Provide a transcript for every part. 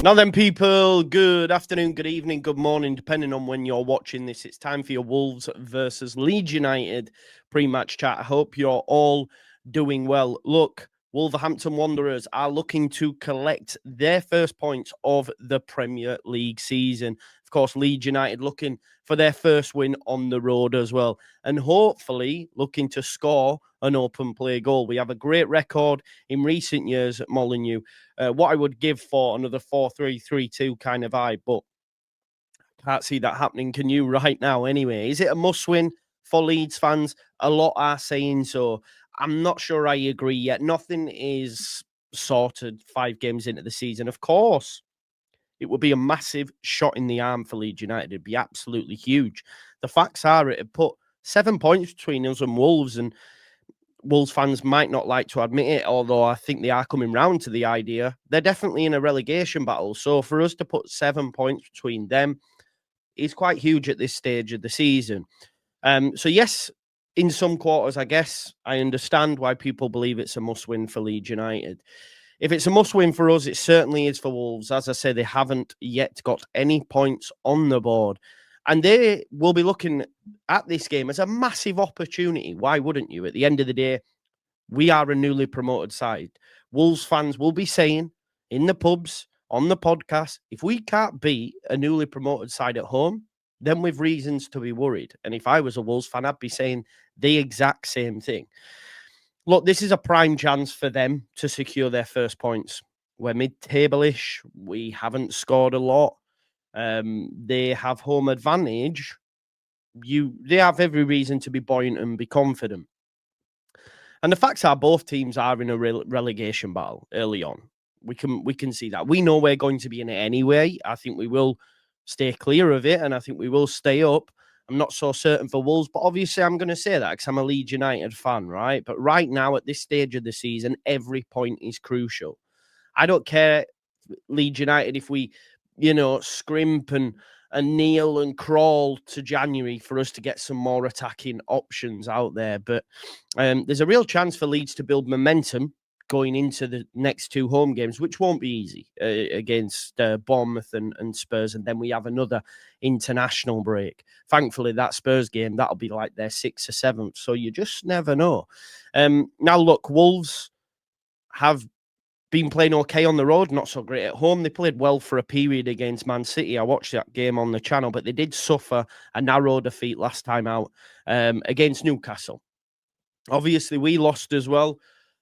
Now then, people, good afternoon, good evening, good morning, depending on when you're watching this. It's time for your Wolves versus Leeds United pre-match chat. I hope you're all doing well. Look, Wolverhampton Wanderers are looking to collect their first points of the Premier League season. Of course, Leeds United looking for their first win on the road as well, and hopefully looking to score an open play goal. We have a great record in recent years at Molineux. What I would give for another 4-3-3-2 kind of vibe, but can't see that happening. Can you right now anyway? Is it a must-win for Leeds fans? A lot are saying so. I'm not sure I agree yet. Nothing is sorted 5 games into the season. Of course, it would be a massive shot in the arm for Leeds United. It'd be absolutely huge. The facts are it had put 7 points between us and Wolves, and Wolves fans might not like to admit it, although I think they are coming round to the idea. They're definitely in a relegation battle. So for us to put 7 points between them is quite huge at this stage of the season. So yes, in some quarters, I guess I understand why people believe it's a must-win for Leeds United. If it's a must-win for us, it certainly is for Wolves. As I say, they haven't yet got any points on the board. And they will be looking at this game as a massive opportunity. Why wouldn't you? At the end of the day, we are a newly promoted side. Wolves fans will be saying in the pubs, on the podcast, if we can't beat a newly promoted side at home, then we've reasons to be worried. And if I was a Wolves fan, I'd be saying the exact same thing. Look, this is a prime chance for them to secure their first points. We're mid-table-ish. We haven't scored a lot. They have home advantage. They have every reason to be buoyant and be confident. And the facts are both teams are in a relegation battle early on. We can see that. We know we're going to be in it anyway. I think we will stay clear of it, and I think we will stay up. I'm not so certain for Wolves, but obviously I'm going to say that because I'm a Leeds United fan, right? But right now, at this stage of the season, every point is crucial. I don't care, Leeds United, if we, scrimp and kneel and crawl to January for us to get some more attacking options out there. But there's a real chance for Leeds to build momentum going into the next 2 home games, which won't be easy against Bournemouth and Spurs. And then we have another international break. Thankfully, that Spurs game, that'll be like their 6th or 7th. So you just never know. Now, look, Wolves have been playing okay on the road, not so great at home. They played well for a period against Man City. I watched that game on the channel, but they did suffer a narrow defeat last time out against Newcastle. Obviously, we lost as well.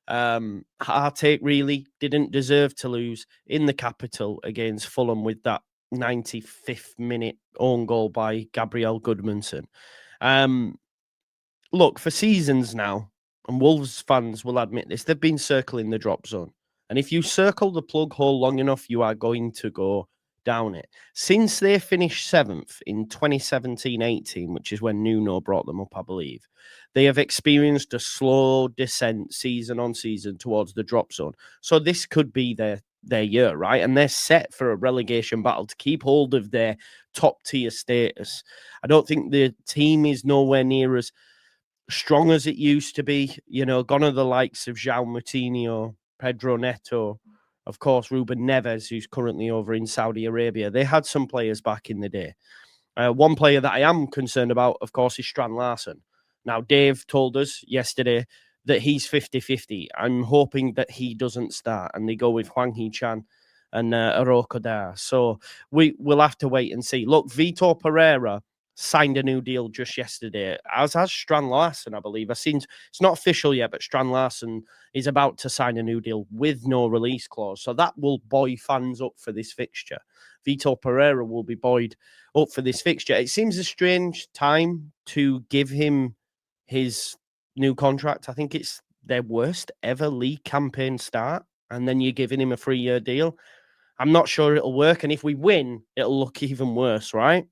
Heartache really didn't deserve to lose in the capital against Fulham with that 95th minute own goal by Gabriel Goodmanson. Look, for seasons now, and Wolves fans will admit this, they've been circling the drop zone. And if you circle the plug hole long enough, you are going to go down it. Since they finished 7th in 2017-18, which is when Nuno brought them up, I believe, they have experienced a slow descent season on season towards the drop zone. So this could be their year, right? And they're set for a relegation battle to keep hold of their top tier status. I don't think the team is nowhere near as strong as it used to be. Gone are the likes of João Moutinho, Pedro Neto, of course, Ruben Neves, who's currently over in Saudi Arabia. They had some players back in the day. One player that I am concerned about, of course, is Strand Larsen. Now, Dave told us yesterday that he's 50-50. I'm hoping that he doesn't start and they go with Hwang Hee-chan and Aroko Dar. So we'll have to wait and see. Look, Vitor Pereira signed a new deal just yesterday, as has Strand Larsen, I believe. I've seen it's not official yet, but Strand Larsen is about to sign a new deal with no release clause. So that will buoy fans up for this fixture. Vitor Pereira will be buoyed up for this fixture. It seems a strange time to give him his new contract. I think it's their worst ever league campaign start, and then you're giving him a 3-year deal. I'm not sure it'll work, and if we win, it'll look even worse, right?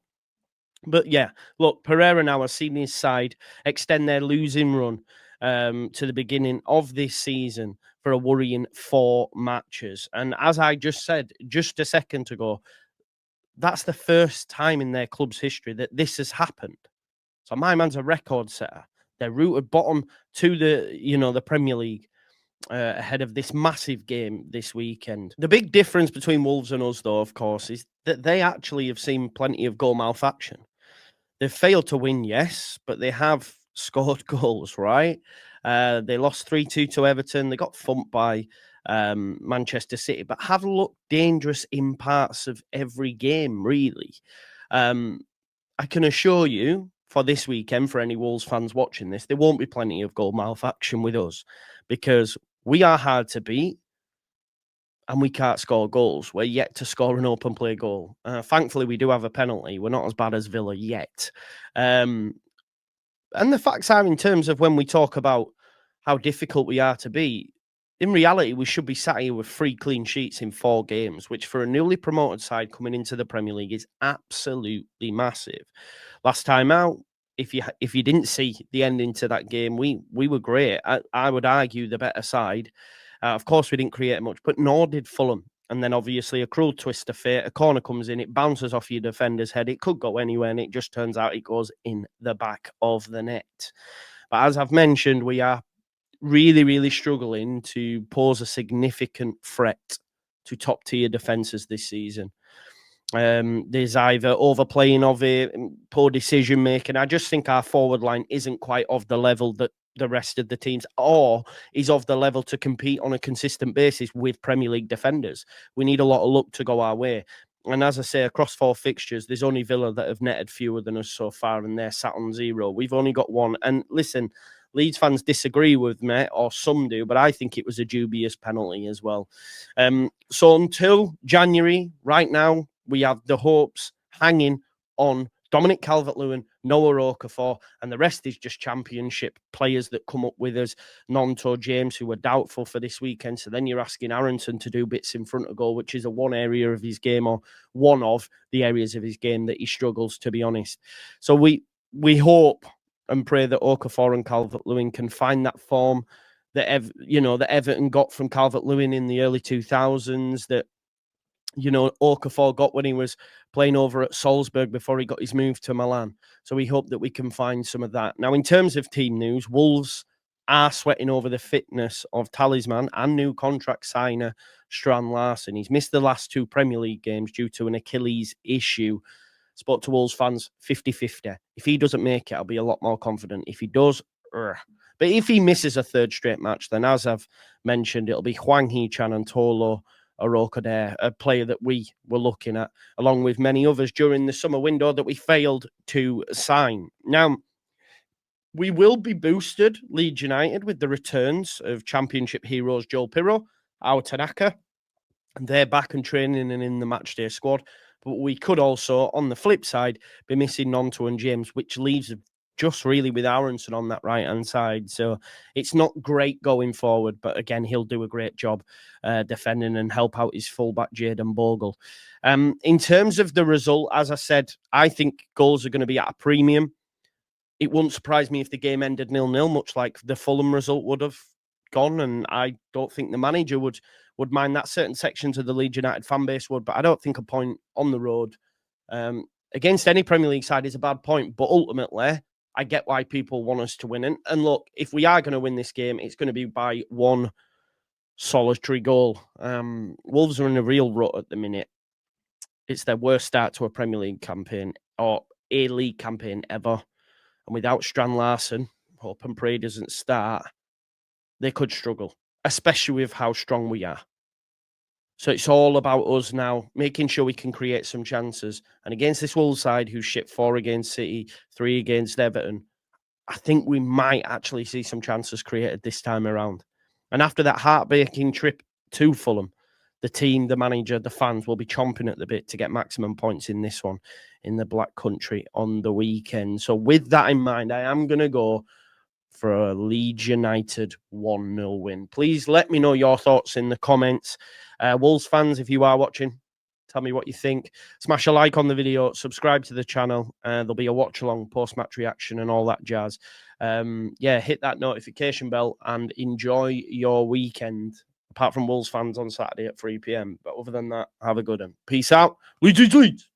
But yeah, look, Pereira now has seen his side extend their losing run to the beginning of this season for a worrying 4 matches. And as I just said just a second ago, that's the first time in their club's history that this has happened. So my man's a record setter. They're rooted bottom to the Premier League. ahead of this massive game this weekend. The big difference between Wolves and us, though, of course, is that they actually have seen plenty of goal mouth action. They've failed to win, yes, but they have scored goals, right? They lost 3-2 to Everton. They got thumped by Manchester City, but have looked dangerous in parts of every game, really. I can assure you, for this weekend, for any Wolves fans watching this, there won't be plenty of goal mouth action with us because we are hard to beat and we can't score goals. We're yet to score an open play goal. Thankfully, we do have a penalty. We're not as bad as Villa yet. And the facts are, in terms of when we talk about how difficult we are to beat, in reality, we should be sat here with 3 clean sheets in 4 games, which for a newly promoted side coming into the Premier League is absolutely massive. Last time out, if you didn't see the ending to that game, we were great. I would argue the better side. Of course, we didn't create much, but nor did Fulham. And then obviously a cruel twist of fate. A corner comes in, it bounces off your defender's head. It could go anywhere, and it just turns out it goes in the back of the net. But as I've mentioned, we are really, really struggling to pose a significant threat to top-tier defences this season. There's either overplaying of it, poor decision-making. I just think our forward line isn't quite of the level that the rest of the teams, or is of the level to compete on a consistent basis with Premier League defenders. We need a lot of luck to go our way. And as I say, across 4 fixtures, there's only Villa that have netted fewer than us so far, and they're sat on 0. We've only got 1. And listen, Leeds fans disagree with me, or some do, but I think it was a dubious penalty as well. So until January, right now, we have the hopes hanging on Dominic Calvert-Lewin, Noah Okafor, and the rest is just championship players that come up with us. Nonto James, who were doubtful for this weekend. So then you're asking Aronson to do bits in front of goal, which is one area of his game, or one of the areas of his game that he struggles, to be honest. So we hope and pray that Okafor and Calvert-Lewin can find that form that Everton got from Calvert-Lewin in the early 2000s, that Okafor got when he was playing over at Salzburg before he got his move to Milan. So we hope that we can find some of that. Now, in terms of team news, Wolves are sweating over the fitness of talisman and new contract signer Strand Larsen. He's missed the last 2 Premier League games due to an Achilles issue. Spoke to Wolves fans 50-50. If he doesn't make it, I'll be a lot more confident. If he does, but if he misses a 3rd straight match, then as I've mentioned, it'll be Hwang Hee-chan and Tolo Orokode, a player that we were looking at, along with many others during the summer window that we failed to sign. Now, we will be boosted, Leeds United, with the returns of Championship heroes Joel Pirro, Ao Tanaka, and they're back and training and in the matchday squad. But we could also, on the flip side, be missing Nonto and James, which leaves just really with Aronson on that right-hand side. So it's not great going forward, but again, he'll do a great job defending and help out his fullback, Jayden Bogle. In terms of the result, as I said, I think goals are going to be at a premium. It wouldn't surprise me if the game ended 0-0, much like the Fulham result would have gone, and I don't think the manager would mind that. Certain sections of the Leeds United fan base would, but I don't think a point on the road against any Premier League side is a bad point. But ultimately, I get why people want us to win. And look, if we are going to win this game, it's going to be by 1 solitary goal. Wolves are in a real rut at the minute. It's their worst start to a Premier League campaign, or a league campaign ever. And without Strand Larsen, hope and pray doesn't start, they could struggle, especially with how strong we are. So it's all about us now, making sure we can create some chances. And against this Wolves side, who's shit 4 against City, 3 against Everton, I think we might actually see some chances created this time around. And after that heartbreaking trip to Fulham, the team, the manager, the fans will be chomping at the bit to get maximum points in this one in the Black Country on the weekend. So with that in mind, I am going to go for a Leeds United 1-0 win. Please let me know your thoughts in the comments. Wolves fans, if you are watching, tell me what you think. Smash a like on the video, subscribe to the channel. There'll be a watch along, post-match reaction and all that jazz. Hit that notification bell and enjoy your weekend. Apart from Wolves fans on Saturday at 3 p.m. But other than that, have a good one. Peace out. Leeds.